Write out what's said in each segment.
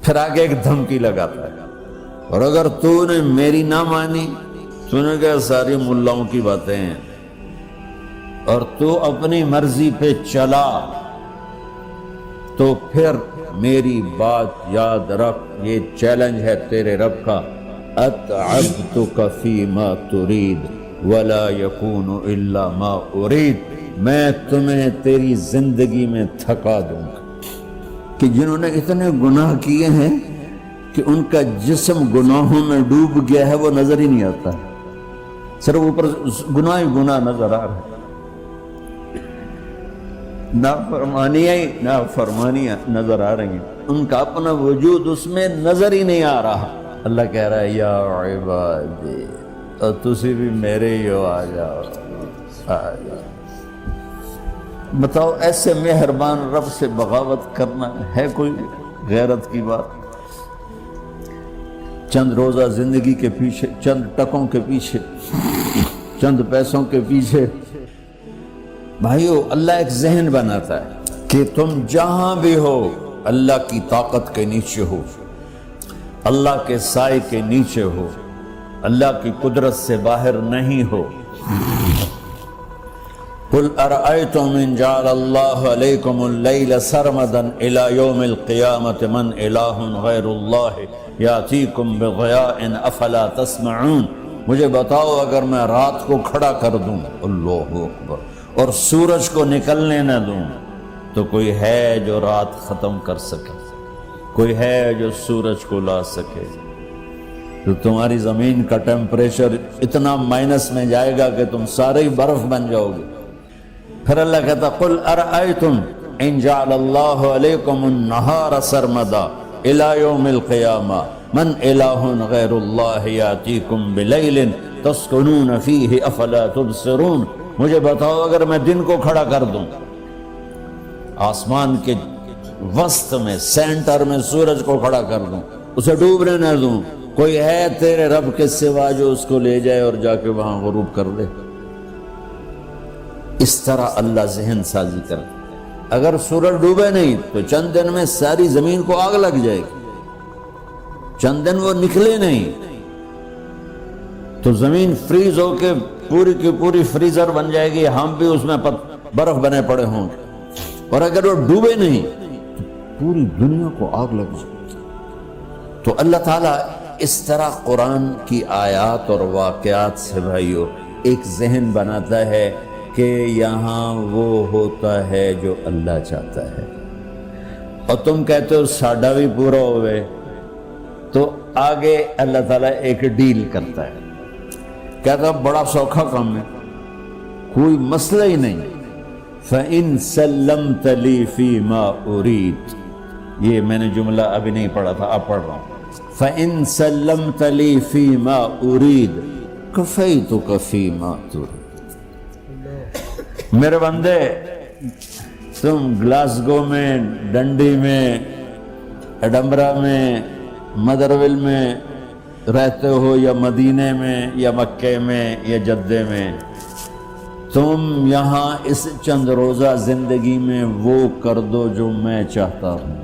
پھر آگے ایک دھمکی لگاتا ہے، اور اگر تو نے میری نہ مانی، تو نے کہا ساری ملاؤں کی باتیں ہیں، اور تو اپنی مرضی پہ چلا، تو پھر میری بات یاد رکھ، یہ چیلنج ہے تیرے رب کا، اتعبتک فیما ترید ولا یکون الا ما ارید، میں تمہیں تیری زندگی میں تھکا دوں گا۔ کہ جنہوں نے اتنے گناہ کیے ہیں کہ ان کا جسم گناہوں میں ڈوب گیا ہے، وہ نظر ہی نہیں آتا، صرف اوپر گناہ ہی گناہ نظر آ رہا ہے، نافرمانیاں نظر آ رہی ہیں، ان کا اپنا وجود اس میں نظر ہی نہیں آ رہا۔ اللہ کہہ رہا ہے یا عبادی، اور تسی بھی میرے ہی ہو، آ جاؤ آ جاؤ۔ بتاؤ ایسے مہربان رب سے بغاوت کرنا ہے کوئی غیرت کی بات؟ چند روزہ زندگی کے پیچھے، چند ٹکوں کے پیچھے، چند پیسوں کے پیچھے۔ بھائیو، اللہ ایک ذہن بناتا ہے کہ تم جہاں بھی ہو اللہ کی طاقت کے نیچے ہو، اللہ کے سائے کے نیچے ہو، اللہ کی قدرت سے باہر نہیں ہو۔ قل ارأيتم ان جعل الله عليكم الليل سرمدا الى يوم القيامة من اله غير الله ياتيكم بضياء افلا تسمعون، مجھے بتاؤ اگر میں رات کو کھڑا کر دوں، اللہ اکبر، اور سورج کو نکلنے نہ دوں، تو کوئی ہے جو رات ختم کر سکے؟ کوئی ہے جو سورج کو لا سکے؟ تو تمہاری زمین کا ٹیمپریچر اتنا مائنس میں جائے گا کہ تم سارے ہی برف بن جاؤ گے۔ پھر اللہ کہتا قل ارأیتم ان جعل اللہ علیکم النہار سرمدا الى یوم القیامہ من الہ غیر اللہ یاتیکم بلیل تسکنون فیہ افلا تبصرون، مجھے بتاؤ اگر میں دن کو کھڑا کر دوں، آسمان کے وسط میں سینٹر میں سورج کو کھڑا کر دوں، اسے ڈوبنے نہ دوں، کوئی ہے تیرے رب کے سوا جو اس کو لے جائے اور جا کے وہاں غروب کر دے؟ اس طرح اللہ ذہن سازی کرتا، اگر سورج ڈوبے نہیں تو چند دن میں ساری زمین کو آگ لگ جائے گی، چند دن وہ نکلے نہیں تو زمین فریز ہو کے پوری کی پوری فریزر بن جائے گی، ہم بھی اس میں برف بنے پڑے ہوں گے، اور اگر وہ ڈوبے نہیں تو پوری دنیا کو آگ لگ جائے گی۔ تو اللہ تعالیٰ اس طرح قرآن کی آیات اور واقعات سے بھائیو ایک ذہن بناتا ہے کہ یہاں وہ ہوتا ہے جو اللہ چاہتا ہے، اور تم کہتے ہو ساڈا بھی پورا ہوئے، تو آگے اللہ تعالیٰ ایک ڈیل کرتا ہے، کہتا بڑا سوکھا کام ہے، کوئی مسئلہ ہی نہیں، فَإِن سَلَّمْتَ لِي فِي مَا أُرِيد، یہ میں نے جملہ ابھی نہیں پڑھا تھا، اب پڑھ رہا ہوں، فَإِن سَلَّمْتَ لِي فِي مَا أُرِيد كَفَيْتُكَ فِي مَا تُرِيد۔ میرے بندے، تم گلاسگو میں، ڈنڈی میں، ایڈمبرا میں، مدرول میں رہتے ہو، یا مدینے میں، یا مکے میں، یا جدے میں، تم یہاں اس چند روزہ زندگی میں وہ کر دو جو میں چاہتا ہوں،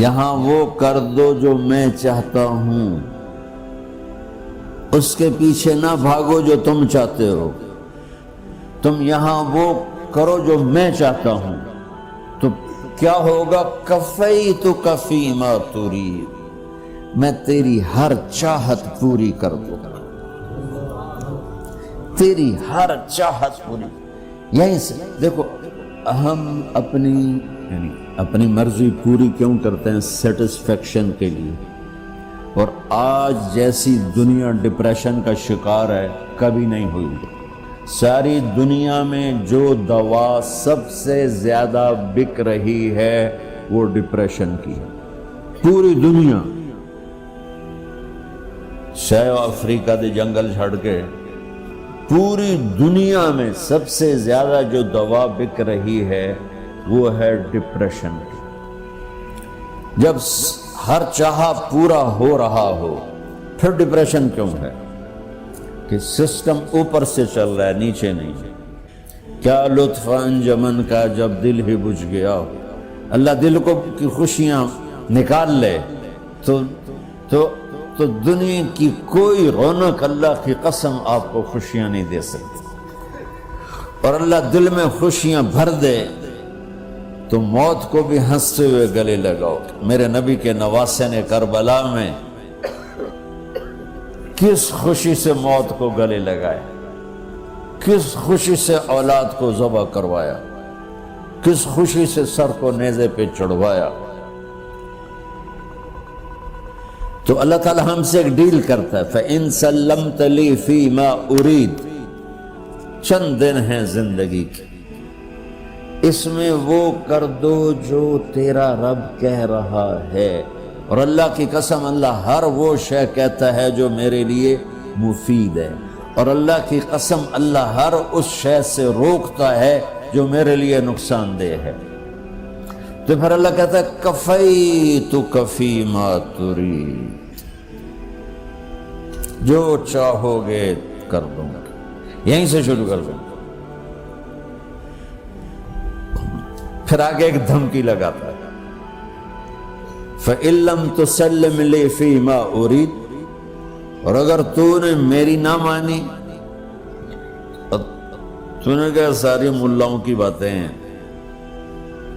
یہاں وہ کر دو جو میں چاہتا ہوں، اس کے پیچھے نہ بھاگو جو تم چاہتے ہو، تم یہاں وہ کرو جو میں چاہتا ہوں، تو کیا ہوگا؟ کفیتک فیما ترید، میں تیری ہر چاہت پوری کر دوں گا، تیری ہر چاہت پوری۔ یہیں سے دیکھو، ہم اپنی مرضی پوری کیوں کرتے ہیں؟ سیٹسفیکشن کے لیے۔ اور آج جیسی دنیا ڈپریشن کا شکار ہے کبھی نہیں ہوئی۔ ساری دنیا میں جو دوا سب سے زیادہ بک رہی ہے وہ ڈپریشن کی ہے، پوری دنیا، شاید افریقہ دے جنگل چھڑ کے پوری دنیا میں سب سے زیادہ جو دوا بک رہی ہے وہ ہے ڈپریشن کی۔ جب ہر چاہا پورا ہو رہا ہو پھر ڈپریشن کیوں ہے؟ کہ سسٹم اوپر سے چل رہا ہے، نیچے نہیں۔ کیا لطف انجمن کا جب دل ہی بجھ گیا، اللہ دل کو کی خوشیاں نکال لے تو دنیا کی کوئی رونق اللہ کی قسم آپ کو خوشیاں نہیں دے سکتی. اور اللہ دل میں خوشیاں بھر دے تو موت کو بھی ہنستے ہوئے گلے لگاؤ. میرے نبی کے نواسے نے کربلا میں کس خوشی سے موت کو گلے لگایا، کس خوشی سے اولاد کو ذبح کروایا، کس خوشی سے سر کو نیزے پہ چڑھوایا. تو اللہ تعالی ہم سے ایک ڈیل کرتا ہے، فَإِن سَلَّمْتَ لِي فِي مَا أُرِيد. چند دن ہیں زندگی کی، اس میں وہ کر دو جو تیرا رب کہہ رہا ہے. اور اللہ کی قسم اللہ ہر وہ شے کہتا ہے جو میرے لیے مفید ہے، اور اللہ کی قسم اللہ ہر اس شے سے روکتا ہے جو میرے لیے نقصان دہ ہے. تو پھر اللہ کہتا ہے کفیتک فی ما ترید، جو چاہو گے کر دوں گا. یہیں سے شروع کر دوں. پھر آگے ایک دھمکی لگاتا ہے، فَإِن لَّمْ تُسَلِّمْ لِي فِي مَا أُرِيدُ. اور اگر تو نے میری نہ مانی، تو نے کہا ساری ملاؤں کی باتیں ہیں،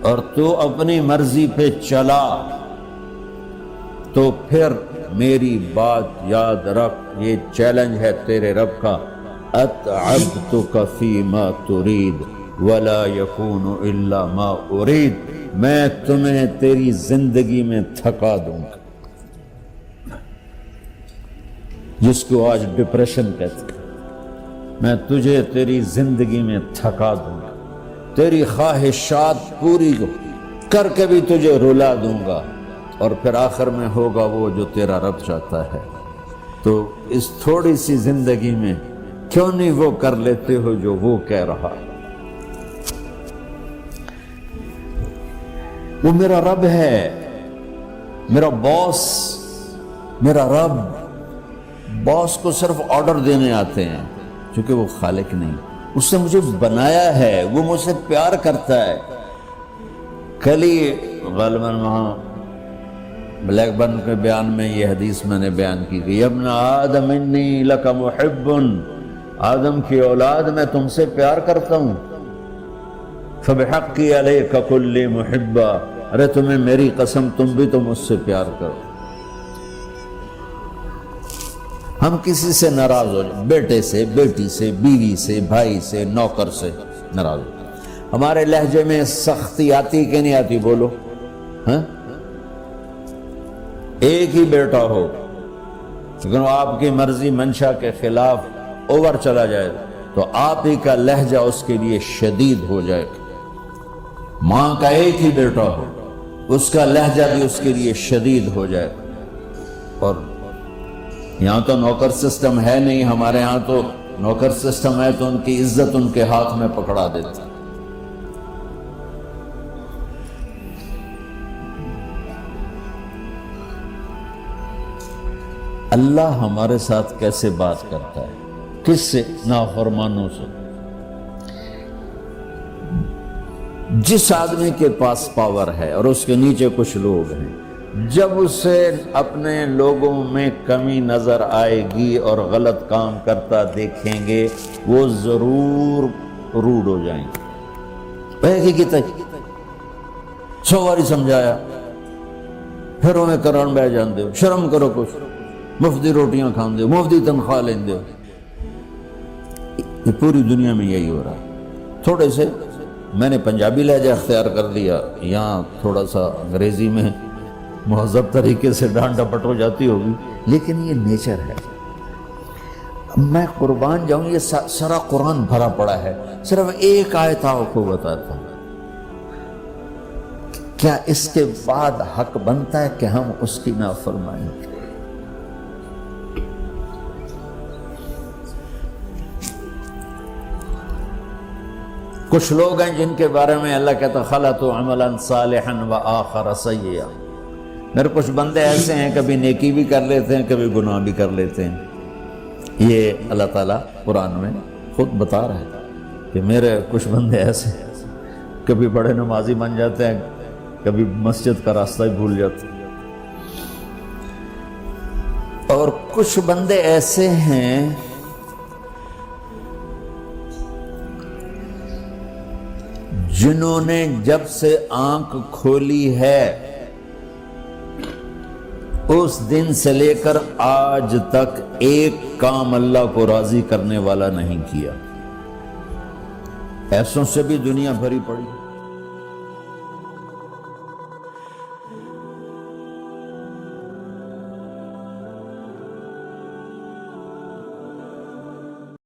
اور تو اپنی مرضی پہ چلا، تو پھر میری بات یاد رکھ. یہ چیلنج ہے تیرے رب کا، اتعبتک فی ما ترید ولا یکون الا ما ارید. میں تمہیں تیری زندگی میں تھکا دوں گا، جس کو آج ڈپریشن کہتے ہیں. میں تجھے تیری زندگی میں تھکا دوں گا، تیری خواہشات پوری کر کے بھی تجھے رلا دوں گا، اور پھر آخر میں ہوگا وہ جو تیرا رب چاہتا ہے. تو اس تھوڑی سی زندگی میں کیوں نہیں وہ کر لیتے ہو جو وہ کہہ رہا ہے. وہ میرا رب ہے، میرا باس، میرا رب. باس کو صرف آرڈر دینے آتے ہیں، چونکہ وہ خالق نہیں. اس نے مجھے بنایا ہے، وہ مجھ سے پیار کرتا ہے. کل ہی غالباً وہاں بلیک برن کے بیان میں یہ حدیث میں نے بیان کی کہ ابن آدم انی لک محب، آدم کی اولاد میں تم سے پیار کرتا ہوں. فبحقی علیک کل محبا، ارے تمہیں میری قسم تم بھی تو مجھ سے پیار کرو. ہم کسی سے ناراض ہو جائیں، بیٹے سے، بیٹی سے، بیوی سے، بھائی سے، نوکر سے ناراض ہو. ہمارے لہجے میں سختی آتی کہ نہیں آتی؟ بولو. ہاں، ایک ہی بیٹا ہو لیکن وہ آپ کی مرضی منشا کے خلاف اوور چلا جائے تو آپ ہی کا لہجہ اس کے لیے شدید ہو جائے. ماں کا ایک ہی بیٹا ہو، اس کا لہجہ بھی اس کے لیے شدید ہو جائے. اور یہاں تو نوکر سسٹم ہے نہیں، ہمارے ہاں تو نوکر سسٹم ہے تو ان کی عزت ان کے ہاتھ میں پکڑا دیتا. اللہ ہمارے ساتھ کیسے بات کرتا ہے؟ کس سے؟ نافرمانوں سے. جس آدمی کے پاس پاور ہے اور اس کے نیچے کچھ لوگ ہیں، جب اسے اپنے لوگوں میں کمی نظر آئے گی اور غلط کام کرتا دیکھیں گے، وہ ضرور روڈ ہو جائیں گے. 100 باری سمجھایا پھر انہیں کرن بہ جان دے، شرم کرو، کچھ مفتی روٹیاں کھان دے، مفتی تنخواہ لین دے. یہ پوری دنیا میں یہی ہو رہا ہے. تھوڑے سے میں نے پنجابی لہجہ اختیار کر لیا، یہاں تھوڑا سا انگریزی میں مہذب طریقے سے ڈانٹ ڈپٹ ہو جاتی ہوگی، لیکن یہ نیچر ہے. میں قربان جاؤں، یہ سارا قرآن بھرا پڑا ہے. صرف ایک آیت آپ کو بتاتا ہوں. کیا اس کے بعد حق بنتا ہے کہ ہم اس کی نافرمانی کریں؟ کچھ لوگ ہیں جن کے بارے میں اللہ کہتا خلطوا عملا صالحا وآخر سیئا. میرے کچھ بندے ایسے ہیں کبھی نیکی بھی کر لیتے ہیں، کبھی گناہ بھی کر لیتے ہیں. یہ اللہ تعالیٰ قرآن میں خود بتا رہا ہے کہ میرے کچھ بندے ایسے ہیں، کبھی بڑے نمازی بن جاتے ہیں، کبھی مسجد کا راستہ ہی بھول جاتے. اور کچھ بندے ایسے ہیں جنہوں نے جب سے آنکھ کھولی ہے اس دن سے لے کر آج تک ایک کام اللہ کو راضی کرنے والا نہیں کیا. ایسوں سے بھی دنیا بھری پڑی.